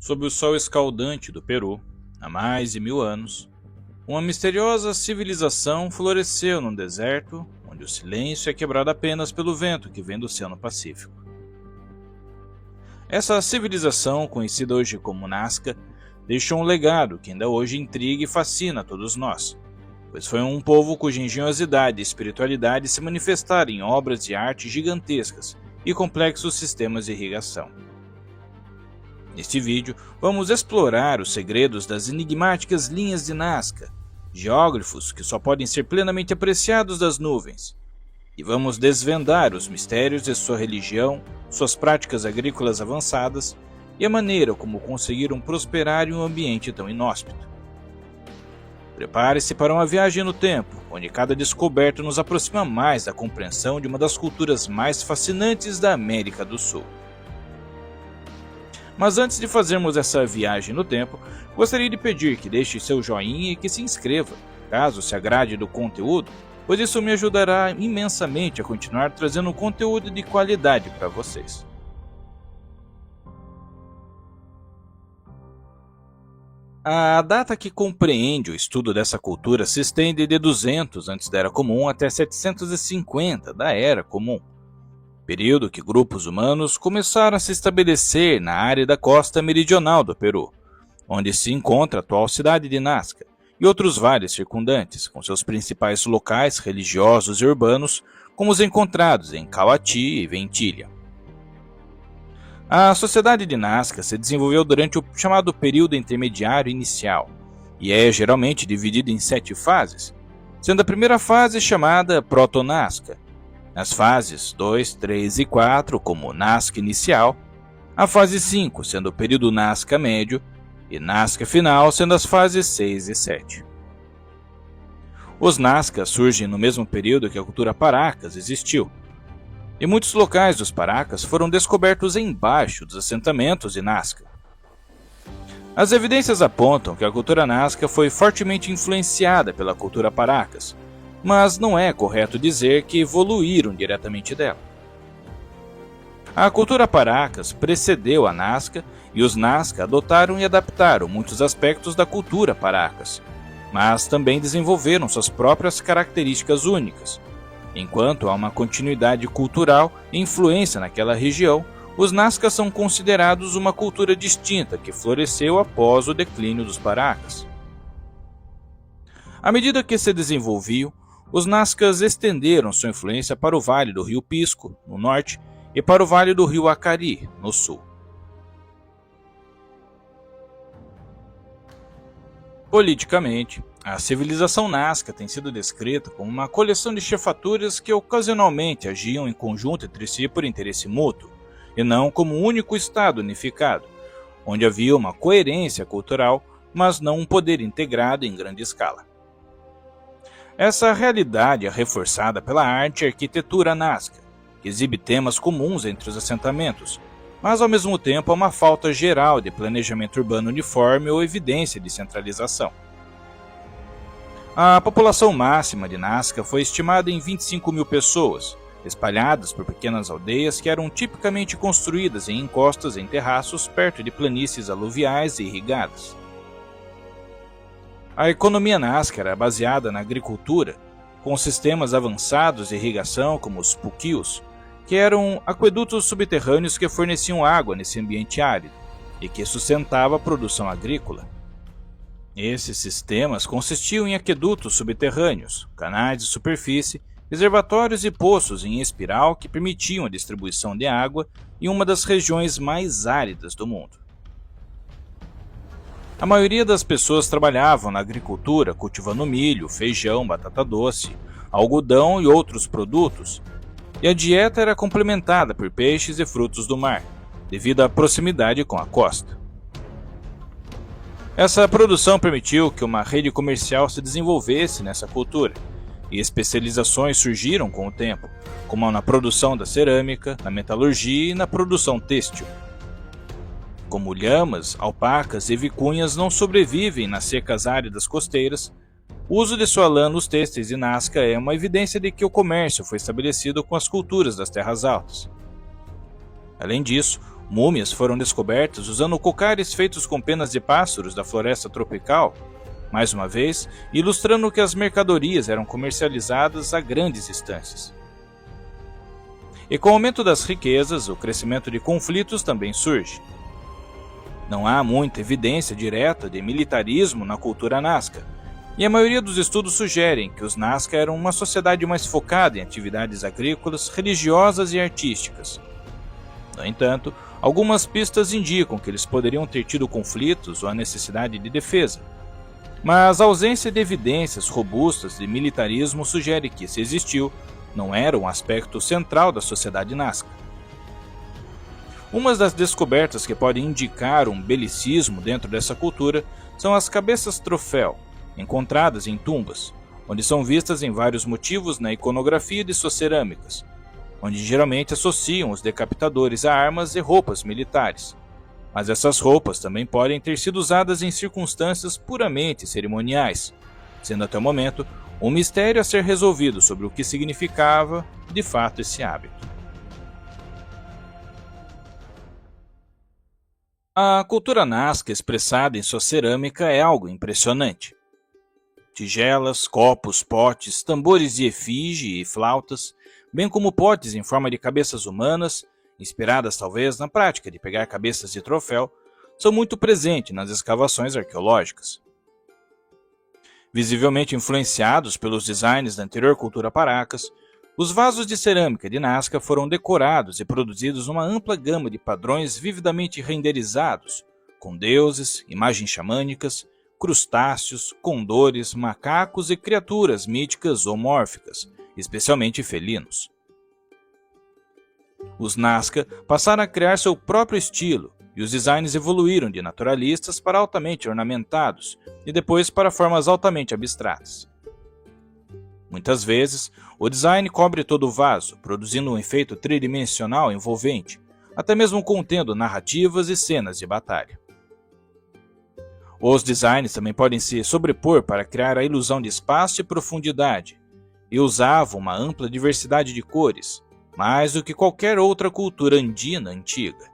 Sob o sol escaldante do Peru, há mais de 1000 anos, uma misteriosa civilização floresceu num deserto onde o silêncio é quebrado apenas pelo vento que vem do Oceano Pacífico. Essa civilização, conhecida hoje como Nazca, deixou um legado que ainda hoje intriga e fascina todos nós, pois foi um povo cuja engenhosidade e espiritualidade se manifestaram em obras de arte gigantescas e complexos sistemas de irrigação. Neste vídeo, vamos explorar os segredos das enigmáticas linhas de Nazca, geógrafos que só podem ser plenamente apreciados das nuvens, e vamos desvendar os mistérios de sua religião, suas práticas agrícolas avançadas e a maneira como conseguiram prosperar em um ambiente tão inóspito. Prepare-se para uma viagem no tempo, onde cada descoberta nos aproxima mais da compreensão de uma das culturas mais fascinantes da América do Sul. Mas antes de fazermos essa viagem no tempo, gostaria de pedir que deixe seu joinha e que se inscreva, caso se agrade do conteúdo, pois isso me ajudará imensamente a continuar trazendo conteúdo de qualidade para vocês. A data que compreende o estudo dessa cultura se estende de 200 antes da Era Comum até 750 da Era Comum, período que grupos humanos começaram a se estabelecer na área da costa meridional do Peru, onde se encontra a atual cidade de Nazca, e outros vales circundantes, com seus principais locais religiosos e urbanos, como os encontrados em Cauati e Ventilha. A sociedade de Nazca se desenvolveu durante o chamado período intermediário inicial, e é geralmente dividida em 7 fases, sendo a primeira fase chamada Proto-Nazca, as fases 2, 3 e 4 como Nazca inicial, a fase 5 sendo o período Nazca médio e Nazca final sendo as fases 6 e 7. Os Nazcas surgem no mesmo período que a cultura Paracas existiu, e muitos locais dos Paracas foram descobertos embaixo dos assentamentos de Nazca. As evidências apontam que a cultura Nazca foi fortemente influenciada pela cultura Paracas, mas não é correto dizer que evoluíram diretamente dela. A cultura Paracas precedeu a Nazca e os Nazca adotaram e adaptaram muitos aspectos da cultura Paracas, mas também desenvolveram suas próprias características únicas. Enquanto há uma continuidade cultural e influência naquela região, os Nazcas são considerados uma cultura distinta que floresceu após o declínio dos Paracas. À medida que se desenvolviam, os Nazcas estenderam sua influência para o Vale do Rio Pisco, no norte, e para o Vale do Rio Acari, no sul. Politicamente, a civilização Nazca tem sido descrita como uma coleção de chefaturas que ocasionalmente agiam em conjunto entre si por interesse mútuo, e não como um único estado unificado, onde havia uma coerência cultural, mas não um poder integrado em grande escala. Essa realidade é reforçada pela arte e arquitetura Nazca, que exibe temas comuns entre os assentamentos, mas ao mesmo tempo há uma falta geral de planejamento urbano uniforme ou evidência de centralização. A população máxima de Nazca foi estimada em 25 mil pessoas, espalhadas por pequenas aldeias que eram tipicamente construídas em encostas em terraços perto de planícies aluviais e irrigadas. A economia Nazca era baseada na agricultura, com sistemas avançados de irrigação como os puquios, que eram aquedutos subterrâneos que forneciam água nesse ambiente árido e que sustentava a produção agrícola. Esses sistemas consistiam em aquedutos subterrâneos, canais de superfície, reservatórios e poços em espiral que permitiam a distribuição de água em uma das regiões mais áridas do mundo. A maioria das pessoas trabalhavam na agricultura, cultivando milho, feijão, batata doce, algodão e outros produtos, e a dieta era complementada por peixes e frutos do mar, devido à proximidade com a costa. Essa produção permitiu que uma rede comercial se desenvolvesse nessa cultura, e especializações surgiram com o tempo, como na produção da cerâmica, na metalurgia e na produção têxtil. Como lhamas, alpacas e vicunhas não sobrevivem nas secas áridas costeiras, o uso de sua lã nos têxteis de Nazca é uma evidência de que o comércio foi estabelecido com as culturas das terras altas. Além disso, Múmias foram descobertas usando cocares feitos com penas de pássaros da floresta tropical, mais uma vez ilustrando que as mercadorias eram comercializadas a grandes distâncias. E com o aumento das riquezas, o crescimento de conflitos também surge. Não há muita evidência direta de militarismo na cultura Nazca, e a maioria dos estudos sugerem que os Nazca eram uma sociedade mais focada em atividades agrícolas, religiosas e artísticas. No entanto, algumas pistas indicam que eles poderiam ter tido conflitos ou a necessidade de defesa, mas a ausência de evidências robustas de militarismo sugere que, se existiu, não era um aspecto central da sociedade Nazca. Uma das descobertas que podem indicar um belicismo dentro dessa cultura são as cabeças troféu, encontradas em tumbas, onde são vistas em vários motivos na iconografia de suas cerâmicas, onde geralmente associam os decapitadores a armas e roupas militares. Mas essas roupas também podem ter sido usadas em circunstâncias puramente cerimoniais, sendo até o momento um mistério a ser resolvido sobre o que significava de fato esse hábito. A cultura Nazca expressada em sua cerâmica é algo impressionante. Tigelas, copos, potes, tambores de efígie e flautas, bem como potes em forma de cabeças humanas, inspiradas talvez na prática de pegar cabeças de troféu, são muito presentes nas escavações arqueológicas. Visivelmente influenciados pelos designs da anterior cultura Paracas, os vasos de cerâmica de Nazca foram decorados e produzidos numa ampla gama de padrões vividamente renderizados, com deuses, imagens xamânicas, crustáceos, condores, macacos e criaturas míticas ou mórficas, especialmente felinos. Os Nazca passaram a criar seu próprio estilo, e os designs evoluíram de naturalistas para altamente ornamentados e depois para formas altamente abstratas. Muitas vezes, o design cobre todo o vaso, produzindo um efeito tridimensional envolvente, até mesmo contendo narrativas e cenas de batalha. Os designs também podem se sobrepor para criar a ilusão de espaço e profundidade, e usavam uma ampla diversidade de cores, mais do que qualquer outra cultura andina antiga.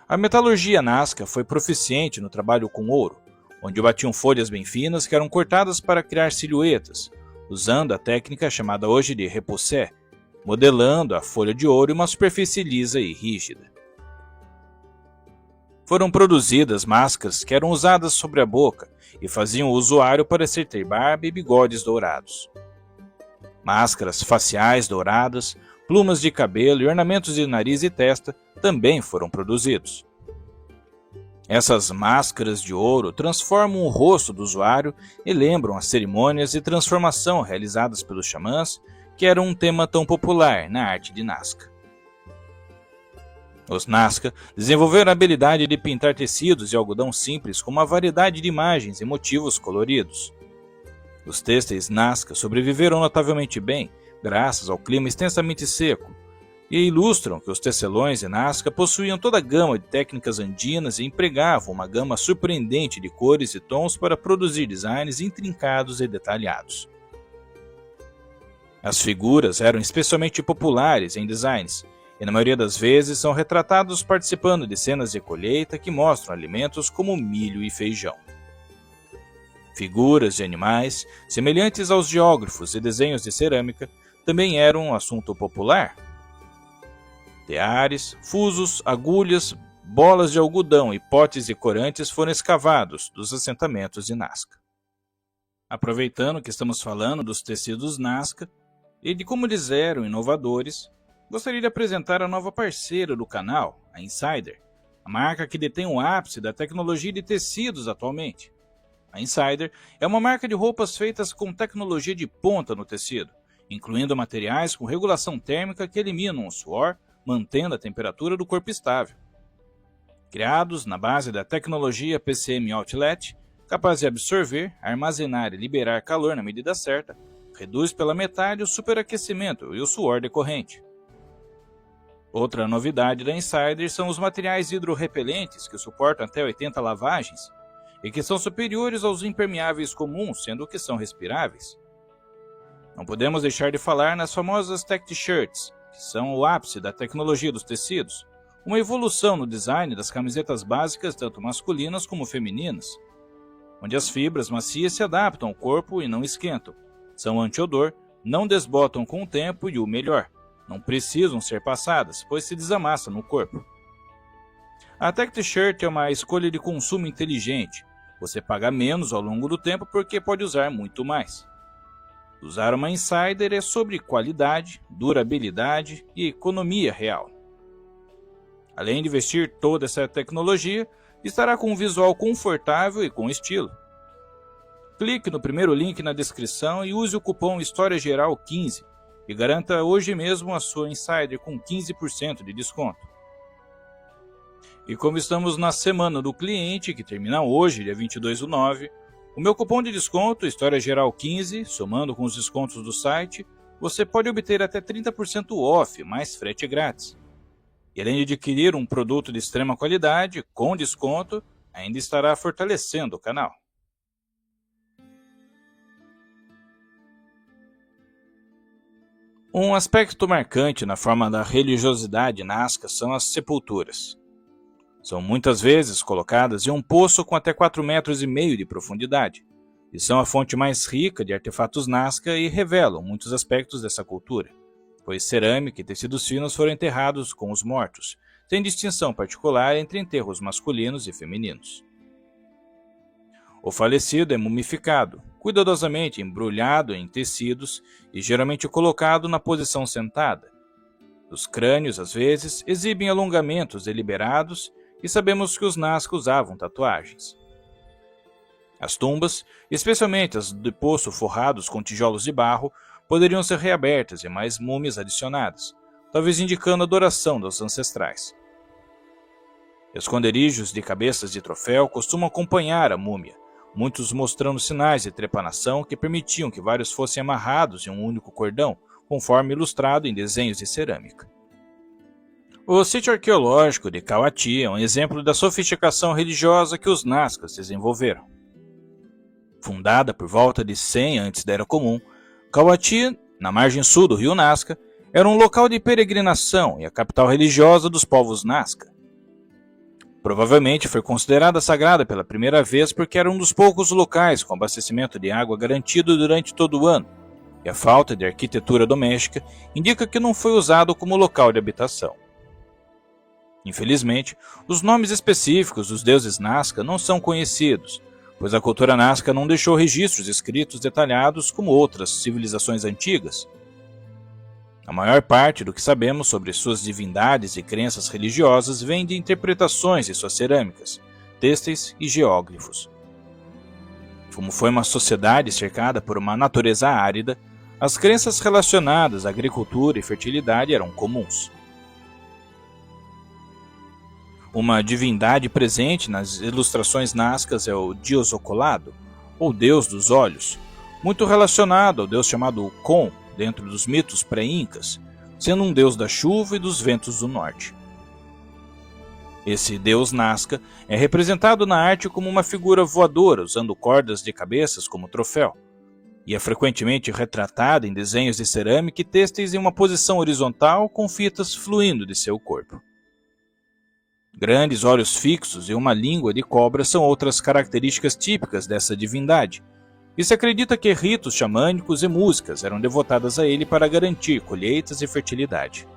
A metalurgia Nazca foi proficiente no trabalho com ouro, onde batiam folhas bem finas que eram cortadas para criar silhuetas, usando a técnica chamada hoje de repoussé, modelando a folha de ouro em uma superfície lisa e rígida. Foram produzidas máscaras que eram usadas sobre a boca e faziam o usuário parecer ter barba e bigodes dourados. Máscaras faciais douradas, plumas de cabelo e ornamentos de nariz e testa também foram produzidos. Essas máscaras de ouro transformam o rosto do usuário e lembram as cerimônias de transformação realizadas pelos xamãs, que eram um tema tão popular na arte de Nazca. Os Nazca desenvolveram a habilidade de pintar tecidos de algodão simples com uma variedade de imagens e motivos coloridos. Os têxteis Nazca sobreviveram notavelmente bem, graças ao clima extensamente seco, e ilustram que os tecelões de Nazca possuíam toda a gama de técnicas andinas e empregavam uma gama surpreendente de cores e tons para produzir designs intrincados e detalhados. As figuras eram especialmente populares em designs, e na maioria das vezes são retratados participando de cenas de colheita que mostram alimentos como milho e feijão. Figuras de animais, semelhantes aos geógrafos e desenhos de cerâmica, também eram um assunto popular. Teares, fusos, agulhas, bolas de algodão e potes de corantes foram escavados dos assentamentos de Nazca. Aproveitando que estamos falando dos tecidos Nazca e de como eles eram inovadores, gostaria de apresentar a nova parceira do canal, a Insider, a marca que detém o ápice da tecnologia de tecidos atualmente. A Insider é uma marca de roupas feitas com tecnologia de ponta no tecido, incluindo materiais com regulação térmica que eliminam o suor, mantendo a temperatura do corpo estável. Criados na base da tecnologia PCM Outlet, capaz de absorver, armazenar e liberar calor na medida certa, reduz pela metade o superaquecimento e o suor decorrente. Outra novidade da Insider são os materiais hidrorrepelentes que suportam até 80 lavagens e que são superiores aos impermeáveis comuns, sendo que são respiráveis. Não podemos deixar de falar nas famosas tech t-shirts, que são o ápice da tecnologia dos tecidos, uma evolução no design das camisetas básicas tanto masculinas como femininas, onde as fibras macias se adaptam ao corpo e não esquentam, são anti-odor, não desbotam com o tempo e o melhor, não precisam ser passadas, pois se desamassa no corpo. A Tech T-shirt é uma escolha de consumo inteligente. Você paga menos ao longo do tempo porque pode usar muito mais. Usar uma Insider é sobre qualidade, durabilidade e economia real. Além de vestir toda essa tecnologia, estará com um visual confortável e com estilo. Clique no primeiro link na descrição e use o cupom HISTORIAGERAL15 e garanta hoje mesmo a sua Insider com 15% de desconto. E como estamos na semana do cliente, que termina hoje, dia 22/9, o meu cupom de desconto, HISTORIAGERAL15, somando com os descontos do site, você pode obter até 30% off, mais frete grátis. E além de adquirir um produto de extrema qualidade, com desconto, ainda estará fortalecendo o canal. Um aspecto marcante na forma da religiosidade nazca são as sepulturas. São muitas vezes colocadas em um poço com até 4,5 metros de profundidade, e são a fonte mais rica de artefatos Nazca e revelam muitos aspectos dessa cultura, pois cerâmica e tecidos finos foram enterrados com os mortos, sem distinção particular entre enterros masculinos e femininos. O falecido é mumificado, cuidadosamente embrulhado em tecidos e geralmente colocado na posição sentada. Os crânios, às vezes, exibem alongamentos deliberados e sabemos que os Nazca usavam tatuagens. As tumbas, especialmente as de poço forrados com tijolos de barro, poderiam ser reabertas e mais múmias adicionadas, talvez indicando a adoração dos ancestrais. Esconderijos de cabeças de troféu costumam acompanhar a múmia, muitos mostrando sinais de trepanação que permitiam que vários fossem amarrados em um único cordão, conforme ilustrado em desenhos de cerâmica. O sítio arqueológico de Kawati é um exemplo da sofisticação religiosa que os Nazcas desenvolveram. Fundada por volta de 100 antes da Era Comum, Kawati, na margem sul do rio Nazca, era um local de peregrinação e a capital religiosa dos povos Nazca. Provavelmente foi considerada sagrada pela primeira vez porque era um dos poucos locais com abastecimento de água garantido durante todo o ano, e a falta de arquitetura doméstica indica que não foi usado como local de habitação. Infelizmente, os nomes específicos dos deuses Nazca não são conhecidos, pois a cultura Nazca não deixou registros escritos detalhados como outras civilizações antigas. A maior parte do que sabemos sobre suas divindades e crenças religiosas vem de interpretações de suas cerâmicas, têxteis e geóglifos. Como foi uma sociedade cercada por uma natureza árida, as crenças relacionadas à agricultura e fertilidade eram comuns. Uma divindade presente nas ilustrações nazcas é o Dios Ocolado, ou Deus dos Olhos, muito relacionado ao deus chamado Kon, dentro dos mitos pré-incas, sendo um deus da chuva e dos ventos do norte. Esse deus Nazca é representado na arte como uma figura voadora usando cordas de cabeças como troféu, e é frequentemente retratado em desenhos de cerâmica e têxteis em uma posição horizontal com fitas fluindo de seu corpo. Grandes olhos fixos e uma língua de cobra são outras características típicas dessa divindade, e se acredita que ritos xamânicos e músicas eram devotadas a ele para garantir colheitas e fertilidade.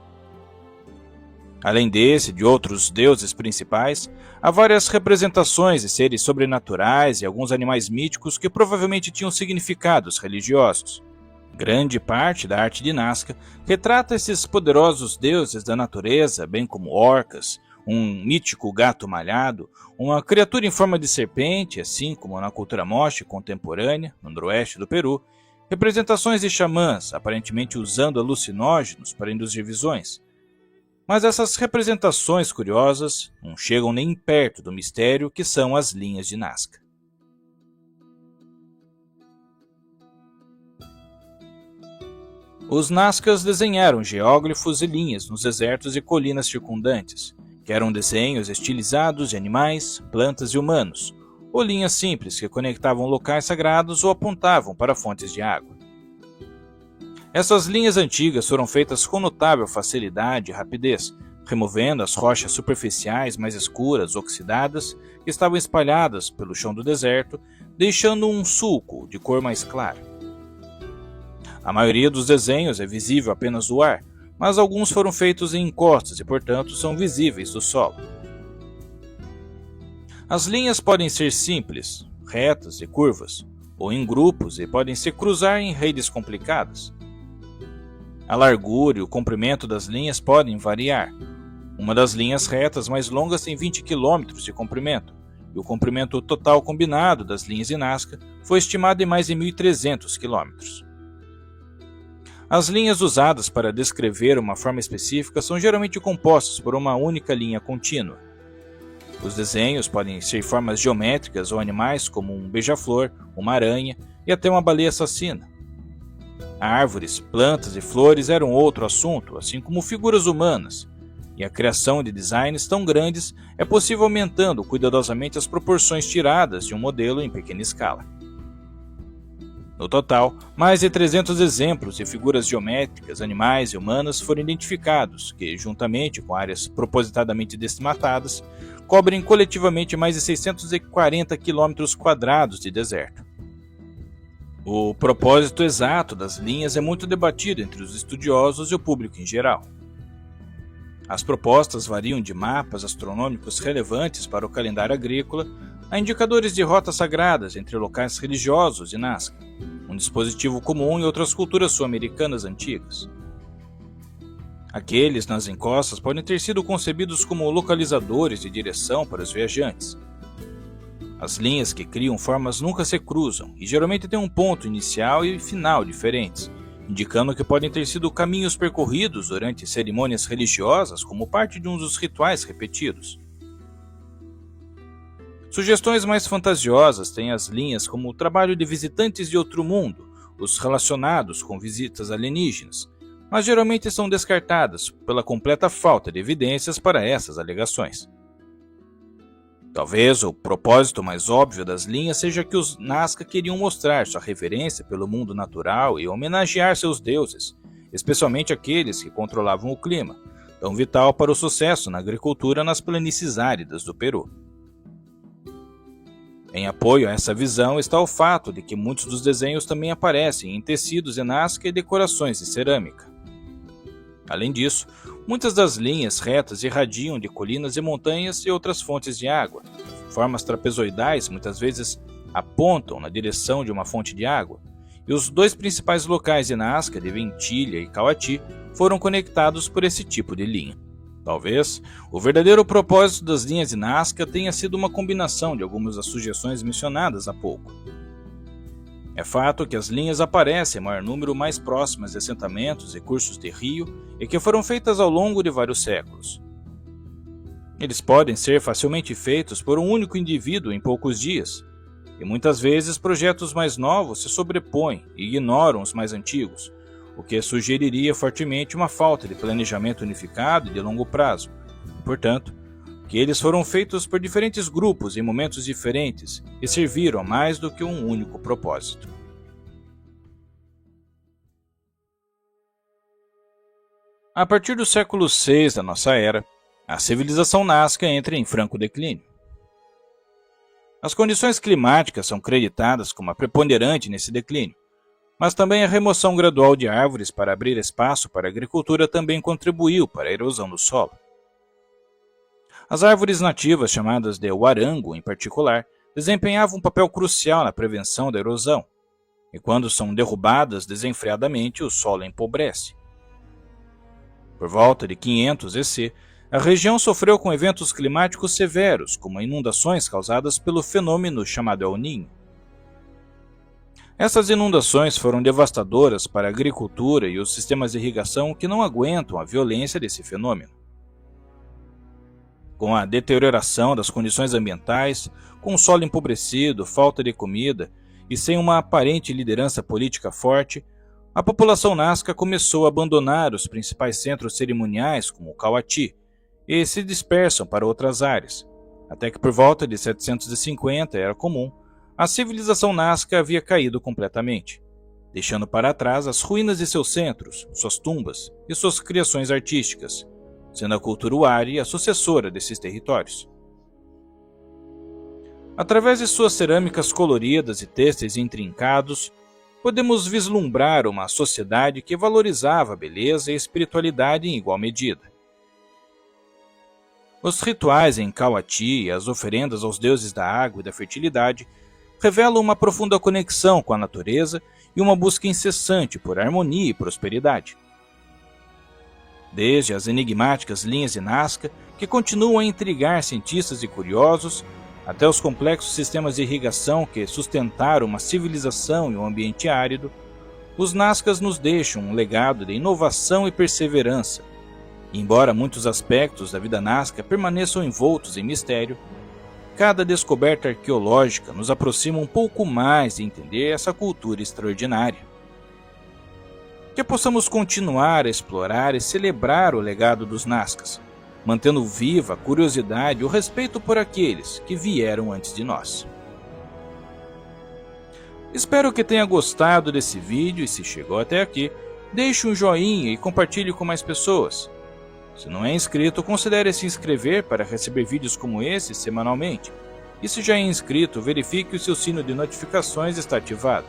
Além desse e de outros deuses principais, há várias representações de seres sobrenaturais e alguns animais míticos que provavelmente tinham significados religiosos. Grande parte da arte de Nazca retrata esses poderosos deuses da natureza, bem como orcas, um mítico gato malhado, uma criatura em forma de serpente, assim como na cultura moche contemporânea, no noroeste do Peru, representações de xamãs, aparentemente usando alucinógenos para induzir visões. Mas essas representações curiosas não chegam nem perto do mistério que são as linhas de Nazca. Os Nazcas desenharam geóglifos e linhas nos desertos e colinas circundantes, que eram desenhos estilizados de animais, plantas e humanos, ou linhas simples que conectavam locais sagrados ou apontavam para fontes de água. Essas linhas antigas foram feitas com notável facilidade e rapidez, removendo as rochas superficiais mais escuras, oxidadas, que estavam espalhadas pelo chão do deserto, deixando um sulco de cor mais clara. A maioria dos desenhos é visível apenas do ar, mas alguns foram feitos em encostas e, portanto, são visíveis do solo. As linhas podem ser simples, retas e curvas, ou em grupos e podem se cruzar em redes complicadas. A largura e o comprimento das linhas podem variar. Uma das linhas retas mais longas tem 20 km de comprimento, e o comprimento total combinado das linhas de Nazca foi estimado em mais de 1.300 km. As linhas usadas para descrever uma forma específica são geralmente compostas por uma única linha contínua. Os desenhos podem ser formas geométricas ou animais como um beija-flor, uma aranha e até uma baleia assassina. Árvores, plantas e flores eram outro assunto, assim como figuras humanas, e a criação de designs tão grandes é possível aumentando cuidadosamente as proporções tiradas de um modelo em pequena escala. No total, mais de 300 exemplos de figuras geométricas, animais e humanas foram identificados, que, juntamente com áreas propositadamente desmatadas, cobrem coletivamente mais de 640 km² de deserto. O propósito exato das linhas é muito debatido entre os estudiosos e o público em geral. As propostas variam de mapas astronômicos relevantes para o calendário agrícola a indicadores de rotas sagradas entre locais religiosos e Nazca, um dispositivo comum em outras culturas sul-americanas antigas. Aqueles nas encostas podem ter sido concebidos como localizadores de direção para os viajantes. As linhas que criam formas nunca se cruzam e geralmente têm um ponto inicial e final diferentes, indicando que podem ter sido caminhos percorridos durante cerimônias religiosas como parte de um dos rituais repetidos. Sugestões mais fantasiosas têm as linhas como o trabalho de visitantes de outro mundo, os relacionados com visitas alienígenas, mas geralmente são descartadas pela completa falta de evidências para essas alegações. Talvez o propósito mais óbvio das linhas seja que os Nazca queriam mostrar sua reverência pelo mundo natural e homenagear seus deuses, especialmente aqueles que controlavam o clima, tão vital para o sucesso na agricultura nas planícies áridas do Peru. Em apoio a essa visão está o fato de que muitos dos desenhos também aparecem em tecidos de Nazca e decorações de cerâmica. Além disso, muitas das linhas retas irradiam de colinas e montanhas e outras fontes de água. Formas trapezoidais muitas vezes apontam na direção de uma fonte de água, e os dois principais locais de Nazca, de Ventilha e Cauati, foram conectados por esse tipo de linha. Talvez o verdadeiro propósito das linhas de Nazca tenha sido uma combinação de algumas das sugestões mencionadas há pouco. É fato que as linhas aparecem em maior número mais próximas de assentamentos e cursos de rio e que foram feitas ao longo de vários séculos. Eles podem ser facilmente feitos por um único indivíduo em poucos dias, e muitas vezes projetos mais novos se sobrepõem e ignoram os mais antigos, o que sugeriria fortemente uma falta de planejamento unificado e de longo prazo, e, portanto, que eles foram feitos por diferentes grupos em momentos diferentes e serviram a mais do que um único propósito. A partir do século VI da nossa era, a civilização Nazca entra em franco declínio. As condições climáticas são creditadas como a preponderante nesse declínio, mas também a remoção gradual de árvores para abrir espaço para a agricultura também contribuiu para a erosão do solo. As árvores nativas, chamadas de huarango em particular, desempenhavam um papel crucial na prevenção da erosão, e quando são derrubadas desenfreadamente, o solo empobrece. Por volta de 500 EC, a região sofreu com eventos climáticos severos, como inundações causadas pelo fenômeno chamado El Niño. Essas inundações foram devastadoras para a agricultura e os sistemas de irrigação que não aguentam a violência desse fenômeno. Com a deterioração das condições ambientais, com o solo empobrecido, falta de comida e sem uma aparente liderança política forte, a população Nazca começou a abandonar os principais centros cerimoniais, como o Cauati, e se dispersam para outras áreas, até que por volta de 750 era comum, a civilização Nazca havia caído completamente. deixando para trás as ruínas de seus centros, suas tumbas e suas criações artísticas, sendo a cultura Wari a sucessora desses territórios. Através de suas cerâmicas coloridas e têxteis intrincados, podemos vislumbrar uma sociedade que valorizava a beleza e a espiritualidade em igual medida. Os rituais em Kawati e as oferendas aos deuses da água e da fertilidade revelam uma profunda conexão com a natureza e uma busca incessante por harmonia e prosperidade. Desde as enigmáticas linhas de Nazca, que continuam a intrigar cientistas e curiosos, até os complexos sistemas de irrigação que sustentaram uma civilização em um ambiente árido, os Nazcas nos deixam um legado de inovação e perseverança. E embora muitos aspectos da vida Nazca permaneçam envoltos em mistério, cada descoberta arqueológica nos aproxima um pouco mais de entender essa cultura extraordinária. Que possamos continuar a explorar e celebrar o legado dos Nazcas, mantendo viva a curiosidade e o respeito por aqueles que vieram antes de nós. Espero que tenha gostado desse vídeo e se chegou até aqui, deixe um joinha e compartilhe com mais pessoas. Se não é inscrito, considere se inscrever para receber vídeos como esse semanalmente. E se já é inscrito, verifique se o sino de notificações está ativado.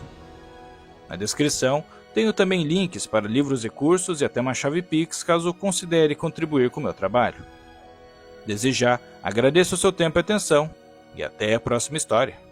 Na descrição, tenho também links para livros e cursos e até uma chave Pix caso considere contribuir com o meu trabalho. Desde já, agradeço o seu tempo e atenção e até a próxima história.